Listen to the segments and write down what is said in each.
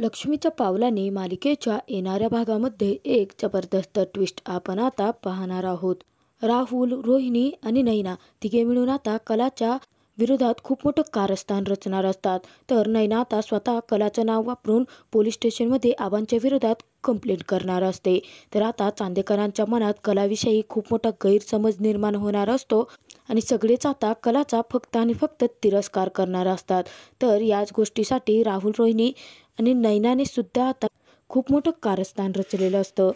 लक्ष्मीच्या पावलाने मालिकेच्या येणाऱ्या भागामध्ये एक जबरदस्त ट्विस्ट आपण आता पाहणार आहोत. राहुल, रोहिणी आणि नैना तिघे मिळून आता कलाच्या विरोधात खूप मोठं कारस्थान रचणार असतात. तर नैना आता स्वतः कलाचं नाव वापरून पोलीस स्टेशनमध्ये आबांच्या विरोधात कंप्लेंट करणार असते. तर आता चांदेकरांच्या मनात कलाविषयी खूप मोठा गैरसमज निर्माण होणार असतो आणि सगळेच आता कलाचा फक्त आणि फक्त तिरस्कार करणार असतात. तर याच गोष्टीसाठी राहुल, रोहिणी आणि नैनाने सुद्धा आता खूप मोठं कारस्थान रचलेलं असतं.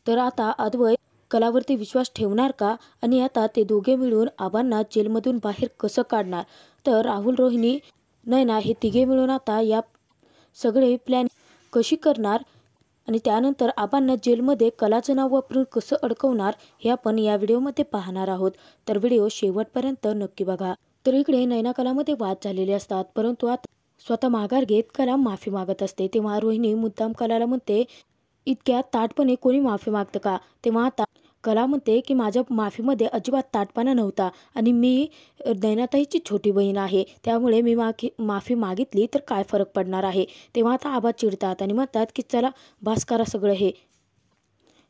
तर आता अद्वैत कलावरती विश्वास ठेवणार का आणि आता ते दोघे मिळून आबांना जेलमधून बाहेर कसं काढणार. तर राहुल, रोहिणी, नैना हे तिघे मिळून आता या सगळे प्लॅन कशी करणार आणि त्यानंतर आबांना जेलमध्ये कलाचं नाव वापरून कसं अडकवणार हे आपण या व्हिडिओमध्ये पाहणार आहोत. तर व्हिडिओ शेवटपर्यंत नक्की बघा. तर इकडे नैना कलामध्ये वाद झालेले असतात, परंतु आता स्वतः माघार घेत कला माफी मागत असते. तेव्हा रोहिणी मुद्दाम कलाला म्हणते, इतक्या ताटपणे कोणी माफी मागतं का. तेव्हा आता कला म्हणते की माझ्या माफीमध्ये अजिबात ताटपणा नव्हता आणि मी नैनाताईची छोटी बहीण आहे, त्यामुळे मी माफी मागितली तर काय फरक पडणार आहे. तेव्हा आता आबा चिडतात आणि म्हणतात की चला बास करा सगळं हे,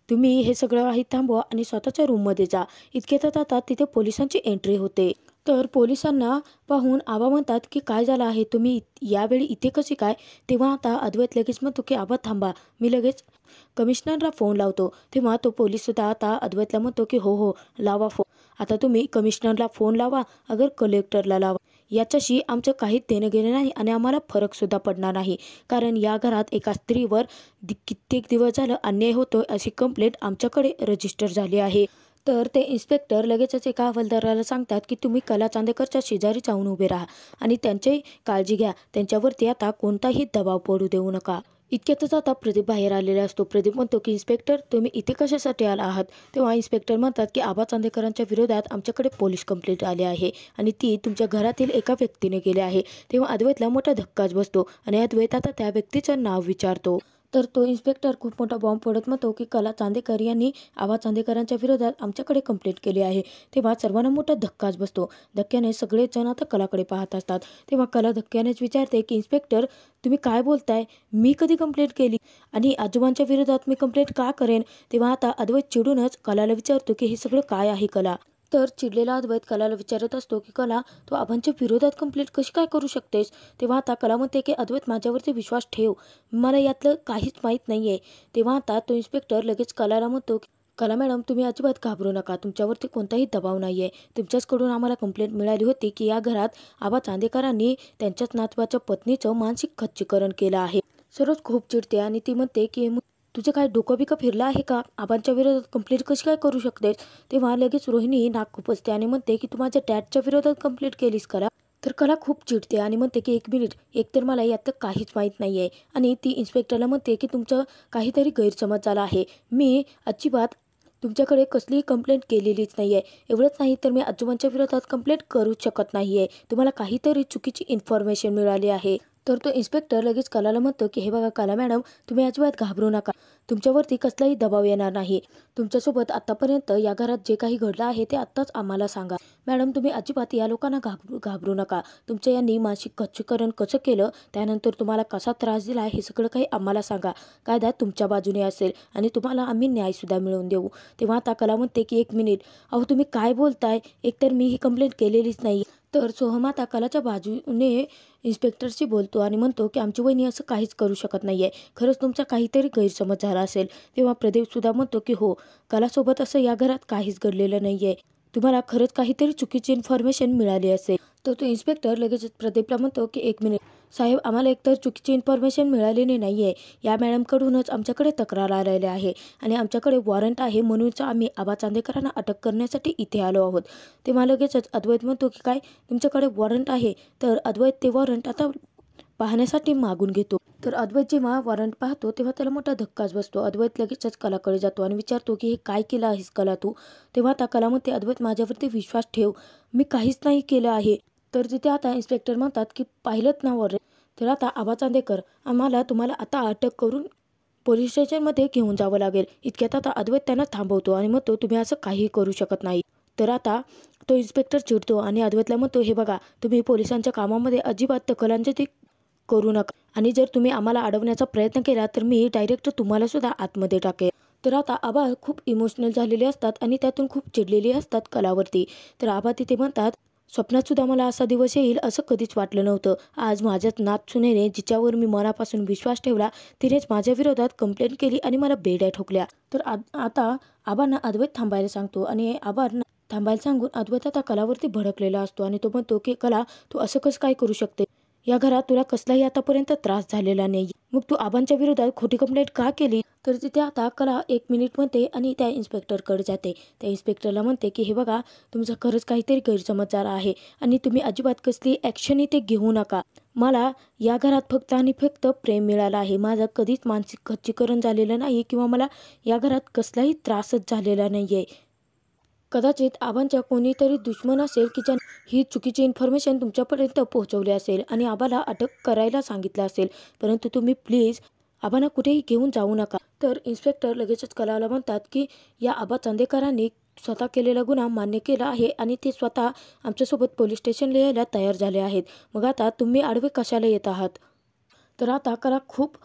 तुम्ही हे सगळं काही थांबवा आणि स्वतःच्या रूममध्ये जा. इतक्यातच आता तिथे पोलिसांची एंट्री होते. तर पोलिसांना पाहून आबा म्हणतात की काय झालं आहे, तुम्ही यावेळी इथे कसे काय. तेव्हा आता अद्वैत लगेच म्हणतो की आबा थांबा, मी लगेच कमिशनरला फोन लावतो. तेव्हा तो पोलीससुद्धा आता अद्वैतला म्हणतो की हो हो लावा फोन. आता तुम्ही कमिशनरला फोन लावा, अगर कलेक्टरला लावा, याच्याशी आमचं काहीच देणं घेणं नाही आणि आम्हाला फरकसुद्धा पडणार नाही. कारण या घरात एका स्त्रीवर कित्येक दिवस झालं अन्याय होतो अशी कंप्लेंट आमच्याकडे रजिस्टर झाली आहे. तर ते इन्स्पेक्टर लगेचच एका हवालदाराला सांगतात की तुम्ही कला चांदेकरच्या शेजारी जाऊन उभे राहा आणि त्यांची काळजी घ्या, त्यांच्यावरती आता कोणताही दबाव पडू देऊ नका. इतक्यातच आता प्रदीप बाहेर आलेला असतो. प्रदीप म्हणतो की इन्स्पेक्टर तुम्ही इथे कशासाठी आला आहात. तेव्हा इन्स्पेक्टर म्हणतात की आबा चांदेकरांच्या विरोधात आमच्याकडे पोलीस कंप्लेंट आली आहे आणि ती तुमच्या घरातील एका व्यक्तीने केली आहे. तेव्हा अद्वैतला मोठा धक्काच बसतो आणि अद्वैत आता त्या व्यक्तीचं नाव विचारतो. तर तो इन्स्पेक्टर खूप मोठा बॉम्ब फोडत म्हणतो की कला चांदेकर यांनी आबा चांदेकरांच्या विरोधात आमच्याकडे कंप्लेंट केली आहे. तेव्हा सर्वांना मोठा धक्काच बसतो. धक्क्याने सगळेच जण आता कलाकडे पाहत असतात. तेव्हा कला धक्क्यानेच विचारते की इन्स्पेक्टर तुम्ही काय बोलताय, मी कधी कंप्लेंट केली आणि आजोबांच्या विरोधात मी कंप्लेंट का करेन. तेव्हा आता अद्वैत चिडूनच कलाला विचारतो की हे सगळं काय आहे कला. तर चिडलेला अद्वैत कलाला विचारत असतो की कला तू आबांच्या विरोधात कंप्लेंट कशी काय करू शकतेस. तेव्हा आता कला म्हणते की अद्वैत माझ्यावरती विश्वास ठेव, मला यातलं काहीच माहीत नाही आहे. तेव्हा आता तो इन्स्पेक्टर लगेच कलाला म्हणतो की कला मॅडम तुम्ही अजिबात घाबरू नका, तुमच्यावरती कोणताही दबाव नाही आहे. तुमच्याचकडून आम्हाला कंप्लेंट मिळाली होती की या घरात आबा चांदेकरांनी त्यांच्याच नातवाच्या पत्नीचं मानसिक खच्चीकरण केलं आहे. सर्वच खूप चिडते आणि ती म्हणते की तुझं काय डोकं बिकं फिरलं आहे का, आबांच्या विरोधात कंप्लेंट कशी काय करू शकतेस. तेव्हा लगेच रोहिणी नाक खुपसते आणि म्हणते की तू माझ्या डॅडच्या विरोधात कंप्लेंट केलीस कला. तर कला खूप चिडते आणि म्हणते की एक मिनिट, एकतर मला यात काहीच माहीत नाही आहे आणि ती इन्स्पेक्टरला म्हणते की तुमचं काहीतरी गैरसमज झाला आहे, मी अजिबात तुमच्याकडे कसलीही कंप्लेंट केलेलीच नाही आहे. एवढंच नाही तर मी आजोबांच्या विरोधात कंप्लेंट करूच शकत नाही आहे, तुम्हाला काहीतरी चुकीची इन्फॉर्मेशन मिळाली आहे. तर तो इन्स्पेक्टर लगेच कलाला म्हणतो की हे बघा कला मॅडम तुम्ही अजिबात घाबरू नका, तुमच्यावरती कसलाही दबाव येणार नाही. तुमच्यासोबत आत्तापर्यंत या घरात जे काही घडलं आहे ते आत्ताच आम्हाला सांगा. मॅडम तुम्ही अजिबात या लोकांना घाबरू नका, तुमच्या यांनी मानसिक खच्चीकरण कसं केलं, त्यानंतर तुम्हाला कसा त्रास दिला हे सगळं काही आम्हाला सांगा. कायदा तुमच्या बाजूने असेल आणि तुम्हाला आम्ही न्यायसुद्धा मिळवून देऊ. तेव्हा आता कला म्हणते की एक मिनिट, अहो तुम्ही काय बोलताय, एकतर मी ही कंप्लेंट केलेलीच नाही. तर सोहम आता कलाच्या बाजूने इन्स्पेक्टरशी बोलतो आणि म्हणतो की आमची वहिनी असं काहीच करू शकत नाही आहे, खरंच तुमचा काहीतरी गैरसमज झाला असेल. तेव्हा प्रदीपसुद्धा म्हणतो की हो, कलासोबत असं या घरात काहीच घडलेलं नाही आहे, तुम्हाला खरंच काहीतरी चुकीची इन्फॉर्मेशन मिळाली असेल. तर तो इन्स्पेक्टर लगेच प्रदीपला म्हणतो की एक मिनिट साहेब, आम्हाला एकतर चुकीची इन्फॉर्मेशन मिळालेली नाही आहे, या मॅडमकडूनच आमच्याकडे तक्रार आलेली आहे आणि आमच्याकडे वॉरंट आहे, म्हणूनच आम्ही आबा चांदेकरांना अटक करण्यासाठी इथे आलो आहोत. तेव्हा लगेचच अद्वैत म्हणतो की काय तुमच्याकडे वॉरंट आहे. तर अद्वैत ते वॉरंट आता पाहण्यासाठी मागून घेतो. तर अद्वैत जेव्हा वॉरंट पाहतो तेव्हा त्याला मोठा धक्काच बसतो. अद्वैत लगेचच कलाकडे जातो आणि विचारतो की हे काय केलं आहेस कला तू. तेव्हा आता कला म्हणते अद्वैत माझ्यावरती विश्वास ठेव, मी काहीच नाही केलं आहे. तर तिथे आता इन्स्पेक्टर म्हणतात की पाहिलंत ना वॉरंट, तर आता आबा चांदेकर आम्हाला तुम्हाला आता अटक करून पोलीस स्टेशनमध्ये घेऊन जावं लागेल. इतक्यात आता अद्वैत त्यांना थांबवतो आणि म्हणतो तुम्ही असं काही करू शकत नाही. तर आता तो इन्स्पेक्टर चिडतो आणि अद्वैतला म्हणतो हे बघा तुम्ही पोलिसांच्या कामामध्ये अजिबात दखल करू नका आणि जर तुम्ही आम्हाला अडवण्याचा प्रयत्न केला तर मी डायरेक्ट तुम्हाला सुद्धा आतमध्ये टाकेल. तर आता आबा खूप इमोशनल झालेले असतात आणि त्यातून खूप चिडलेले असतात कलावरती. तर आबा तिथे म्हणतात, स्वप्नात सुद्धा मला असा दिवस येईल असं कधीच वाटलं नव्हतं. आज माझ्याच नातसुनेने जिच्यावर मी मनापासून विश्वास ठेवला तिनेच माझ्या विरोधात कंप्लेंट केली आणि मला बेड्या ठोकल्या. तर आता आबांना अद्वैत थांबायला सांगतो आणि आबांना थांबायला सांगून अद्वैत आता कलावरती भडकलेला असतो आणि तो म्हणतो की कला, तू असं कसं काय करू शकते? या घरात तुला कसलाही आतापर्यंत त्रास झालेला नाही. मग तू आबांच्या विरोधात खोटी कंप्लेंट का केली? तर तिथे आता कला 1 मिनिट म्हणते आणि त्या इन्स्पेक्टरकडे जाते. त्या इन्स्पेक्टरला म्हणते की हे बघा, तुमचा खरंच काहीतरी गैरसमज झाला आहे आणि तुम्ही अजिबात कसली ॲक्शन इथे घेऊ नका. मला या घरात फक्त आणि फक्त प्रेम मिळालं आहे. माझं कधीच मानसिक खच्चीकरण झालेलं नाही किंवा मला या घरात कसलाही त्रासच झालेला नाही आहे. कदाचित आबांच्या कोणीतरी दुश्मन असेल की ज्याने ही चुकीची इन्फॉर्मेशन तुमच्यापर्यंत पोहोचवली असेल आणि आबाला अटक करायला सांगितलं असेल. परंतु तुम्ही प्लीज आबांना कुठेही घेऊन जाऊ नका. तर इन्स्पेक्टर लगेचच कलाला म्हणतात की या आबा चांदेकरांनी स्वतः केलेला गुन्हा मान्य केला आहे आणि ते स्वतः आमच्यासोबत पोलीस स्टेशनला यायला तयार झाले आहेत. मग आता तुम्ही आडवे कशाला येत आहात? तर आता कला खूप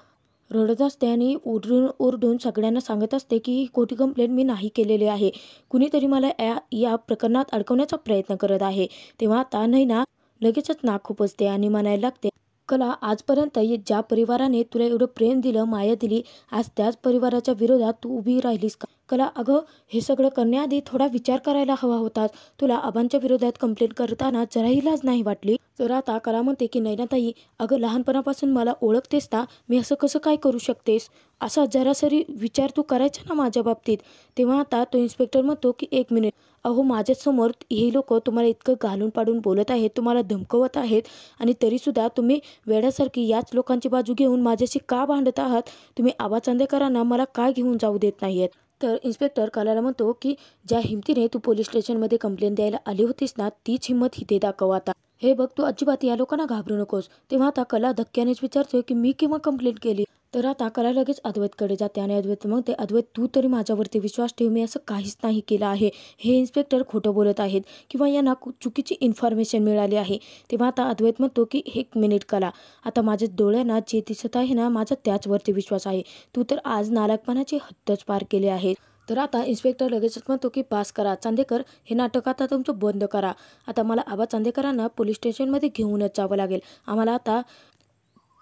रडत असते आणि ओरडून ओरडून सगळ्यांना सांगत असते की ही खोटी कंप्लेंट मी नाही केलेली आहे. कुणीतरी मला या प्रकरणात अडकवण्याचा प्रयत्न करत आहे. तेव्हा आता नैना लगेचच नाक खुपसते आणि म्हणायला लागते, कला, आजपर्यंत ज्या परिवाराने तुला एवढं प्रेम दिलं, माया दिली, आज त्याच परिवाराच्या विरोधात तू उभी राहिलीस का? कला, अगं हे सगळं करण्याआधी थोडा विचार करायला हवा होतास. तुला आबांच्या विरोधात कंप्लेंट करताना जराही लाज नाही वाटली? तर आता कला म्हणते की नैनाताई, अगं लहानपणापासून मला ओळखतेस ना, मी असं कसं काय करू शकतेस? असा जरासरी विचार तू करायचा ना माझ्या बाबतीत. तेव्हा आता तो इन्स्पेक्टर म्हणतो की 1 मिनिट, अहो माझ्यासमोर हे लोक तुम्हाला इतकं घालून पाडून बोलत आहेत, तुम्हाला धमकवत आहेत आणि तरीसुद्धा तुम्ही वेड्यासारखी याच लोकांची बाजू घेऊन माझ्याशी का भांडत आहात? तुम्ही आबा चांदेकरांना मला काय घेऊन जाऊ देत नाहीयेत? तर इन्स्पेक्टर कलाला म्हणतो की ज्या हिमतीने तू पोलीस स्टेशनमध्ये कंप्लेंट द्यायला आली होतीस ना, तीच हिंमत इथे दाखव आता. हे बघ, तू अजिबात या लोकांना घाबरू नकोस. तेव्हा आता कला धक्क्यानेच विचारतोय की मी केव्हा कंप्लेंट केली? तर आता कला लगेच अद्वैतकडे जाते आणि अद्वैत म्हणते, अद्वैत तू तरी माझ्यावरती विश्वास ठेव, मी असं काहीच नाही केलं आहे. हे इन्स्पेक्टर खोटं बोलत आहेत किंवा यांना चुकीची इन्फॉर्मेशन मिळाली आहे. तेव्हा आता अद्वैत म्हणतो की 1 मिनिट कला, आता माझ्या डोळ्यांना जे दिसत आहे ना, माझा त्याचवरती विश्वास आहे. तू तर आज नालायकपणाची हद्दच पार केली आहे. तर आता इन्स्पेक्टर लगेचच म्हणतो की पास करा चांदेकर, हे नाटक आता तुमचं बंद करा. आता मला आबा चांदेकरांना पोलीस स्टेशनमध्ये घेऊनच जावं लागेल. आम्हाला आता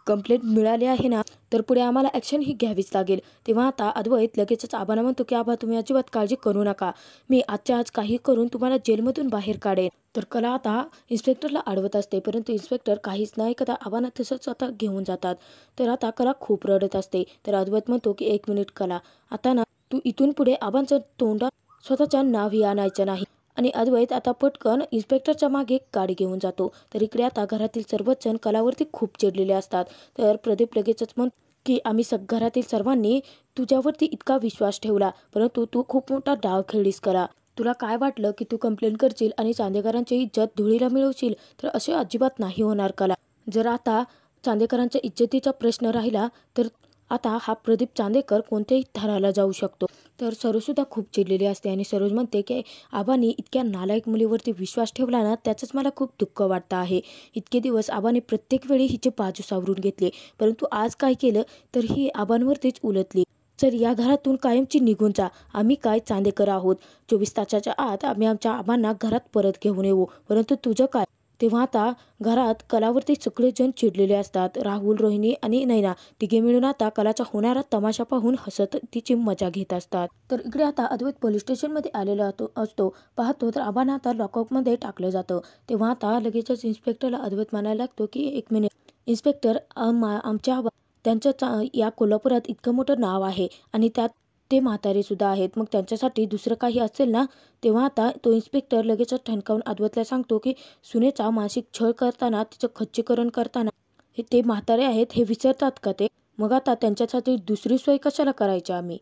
कंप्लेंट मिळाली आहे ना, तर पुढे आम्हाला ॲक्शन ही घ्यावीच लागेल. तेव्हा आता अद्वैत लगेचच आबांना म्हणतो की आबा तुम्ही अजिबात काळजी करू नका, मी आजच्या आज काही करून तुम्हाला जेलमधून बाहेर काढेन. तर कला आता इन्स्पेक्टरला अडवत असते, परंतु इन्स्पेक्टर काहीच नाही करता आबांना तसंच आता घेऊन जातात. तर आता कला खूप रडत असते. तर अद्वैत म्हणतो की 1 मिनिट कला, आता ना तू इथून पुढे आबांचं तोंडात स्वतःच्या नावही आणायचं नाही. आणि अद्वैत आता पटकन इन्स्पेक्टरच्या मागे गाडी घेऊन जातो. तर इकडे आता घरातील सर्वच जण कलावरती खूप चिडलेले असतात. तर प्रदीप लगेचच म्हणतो की आम्ही घरातील सर्वांनी तुझ्यावरती इतका विश्वास ठेवला, परंतु तू खूप मोठा डाव खेळलीस कला. तुला काय वाटलं की तू कंप्लेंट करशील आणि चांदेकरांची इज्जत धुळीला मिळवशील? तर असे अजिबात नाही होणार कला. जर आता चांदेकरांच्या इज्जतीचा प्रश्न राहिला तर आता हा प्रदीप चांदेकर कोणत्याही थराला जाऊ शकतो. तर सरोजसुद्धा खूप चिडलेली असते आणि सरोज म्हणते की आबांनी इतक्या नालायक मुलीवरती विश्वास ठेवला ना, त्याचंच मला खूप दुःख वाटतं आहे. इतके दिवस आबांनी प्रत्येक वेळी हिची बाजू सावरून घेतली, परंतु आज काय केलं तर ही आबांवरतीच उलटली. चल या घरातून कायमची निघून जा. आम्ही काय चांदेकर आहोत, 24 तासाच्या आत आम्ही आमच्या आबांना घरात परत घेऊन येऊ. परंतु तुझं काय? तेव्हा आता घरात कलावरती सगळेजण चिडलेले असतात. राहुल, रोहिणी आणि नैना तिघे मिळून आता कलाचा होणारा तमाशा पाहून हसत तिची मजा घेत असतात. तर इकडे आता अद्वैत पोलीस स्टेशनमध्ये आलेला असतो. पाहतो तर आबांना आता लॉकअपमध्ये टाकलं जातं. तेव्हा आता लगेचच इन्स्पेक्टरला अद्वैत म्हणायला लागतो की 1 मिनिट इन्स्पेक्टर, आमच्या आबा त्यांचं या कोल्हापुरात इतकं मोठं नाव आहे आणि त्यात ते म्हातारे सुद्धा आहेत. मग त्यांच्यासाठी दुसरं काही असेल ना? तेव्हा आता तो इन्स्पेक्टर लगेचच ठणकावून अद्वैतला सांगतो की सुनेचा मानसिक छळ करताना, तिचं खच्चीकरण करताना हे ते म्हातारे आहेत हे विसरतात का ते? मग आता त्यांच्यासाठी दुसरी सोय कशाला करायची आम्ही?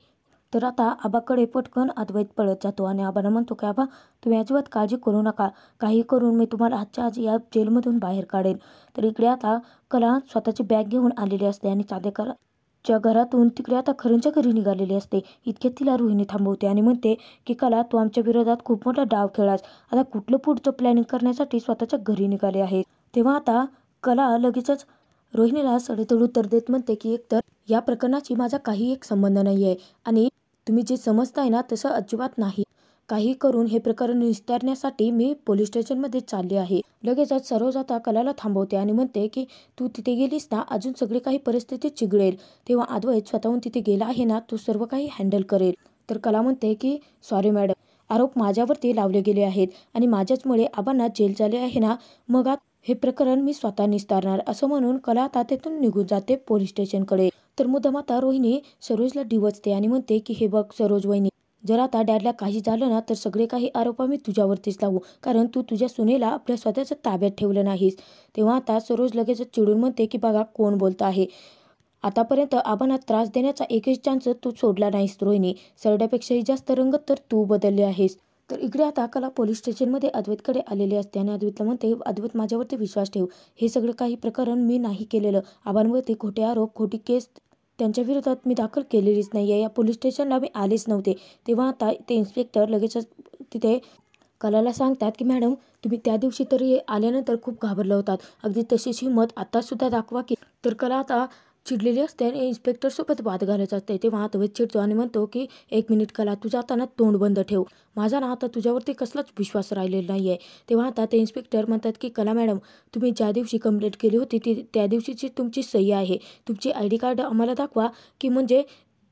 तर आता आबाकडे पटकन अद्वैत पळत जातो आणि आबांना म्हणतो की आबा तुम्ही अजिबात काळजी करू नका, काही करून मी तुम्हाला आजच्या आज या जेलमधून बाहेर काढेन. तर इकडे आता कला स्वतःची बॅग घेऊन आलेली असते आणि चांदेकरच्या घरातून तिकडे आता खऱ्यांच्या घरी निघालेली असते. इतक्यात तिला रोहिणी थांबवते आणि म्हणते की कला, तू आमच्या विरोधात खूप मोठा डाव खेळलास, आता कुठलं पुढचं प्लॅनिंग करण्यासाठी स्वतःच्या घरी निघाले आहे. तेव्हा आता कला लगेचच रोहिणीला सडेतोड उत्तर देत म्हणते की एकतर या प्रकरणाची माझा काही एक संबंध नाही आहे आणि तुम्ही जे समजताय ना तसं अजिबात नाही. काही करून हे प्रकरण निस्तारण्यासाठी मी पोलीस स्टेशनमध्ये चालले आहे. लगेचच सरोज आता कलाला थांबवते आणि म्हणते की तू तिथे गेलीस ना अजून सगळी काही परिस्थिती चिघळेल. तेव्हा अद्वैत स्वतःहून तिथे गेला आहे ना तो सर्व काही हँडल करेल. तर कला म्हणते की सॉरी मॅडम, आरोप माझ्यावरती लावले गेले आहेत आणि माझ्याचमुळे आबांना जेल झाले आहे ना, मग हे प्रकरण मी स्वतः निस्तारणार असं म्हणून कला आता तिथून निघून जाते पोलीस स्टेशनकडे. तर मुद्दाम आता रोहिणी सरोजला डिवचते आणि म्हणते की हे बघ सरोज वहिनी, जर आता डॅडला काही झालं ना तर सगळे काही आरोप आम्ही तुझ्यावरतीच लावू, कारण तू तुझ्या सुनेला आपल्या स्वतःच्या ताब्यात ठेवलं नाहीस. तेव्हा आता सरोज लगेच चिडून म्हणते की बघा कोण बोलत आहे. आतापर्यंत आबांना त्रास देण्याचा एकही चान्स तू सोडला नाहीस रोहिणी. सरड्यापेक्षाही जास्त रंगत तर तू बदलली आहेस. तर इकडे आता कला पोलीस स्टेशनमध्ये अद्वैतकडे आलेली असते आणि अद्वैतला म्हणते अद्वैत माझ्यावरती विश्वास ठेव. हे सगळं काही प्रकरण मी नाही केलेलं. आबांवरती खोटे आरोप, खोटी केस त्यांच्या विरोधात मी दाखल केलेलीच नाही आहे. या पोलीस स्टेशनला मी आलेच नव्हते. तेव्हा आता ते इन्स्पेक्टर लगेचच तिथे कलाला सांगतात की मॅडम तुम्ही त्या दिवशी तरी आल्यानंतर खूप घाबरला होतात. अगदी तशीच हिंमत आतासुद्धा दाखवा की. तर कला आता चिडलेली असते आणि इन्स्पेक्टरसोबत वाद घालत असते. तेव्हा अद्वैत चिडतो आणि म्हणतो की एक मिनिट कला, तुझा आता ना तोंड बंद ठेव. माझा ना आता तुझ्यावरती कसलाच विश्वास राहिलेला नाही आहे. तेव्हा आता ते इन्स्पेक्टर म्हणतात की कला मॅडम, तुम्ही ज्या दिवशी कंप्लेंट केली होती ती त्या दिवशीची तुमची सही आहे. तुमची ID कार्ड आम्हाला दाखवा की म्हणजे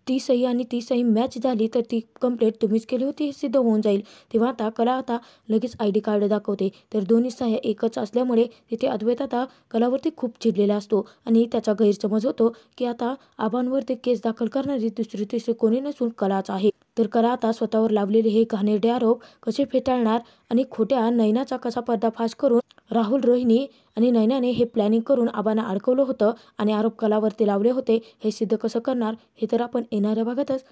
ती सही आणि ती सही मॅच झाली तर ती कंप्लेंट तुम्हीच केली होती हे सिद्ध होऊन जाईल. तेव्हा आता कला आता लगेच ID कार्ड दाखवते. तर दोन्ही सह्या एकच असल्यामुळे तिथे अद्वैत आता कलावरती खूप चिडलेला असतो आणि त्याचा गैरसमज होतो की आता आबांवरती केस दाखल करणारी दुसरी तिसरी कोणी नसून कलाच आहे. तर कला आता स्वतःवर लावलेले हे घाणेरडे आरोप कसे फेटाळणार आणि खोट्या नयनाचा कसा पर्दाफाश करून राहुल, रोहिणी आणि नयनाने हे प्लॅनिंग करून आबांना अडकवलं होतं आणि आरोप कलावरती लावले होते हे सिद्ध कसं करणार हे तर आपण येणाऱ्या भागातच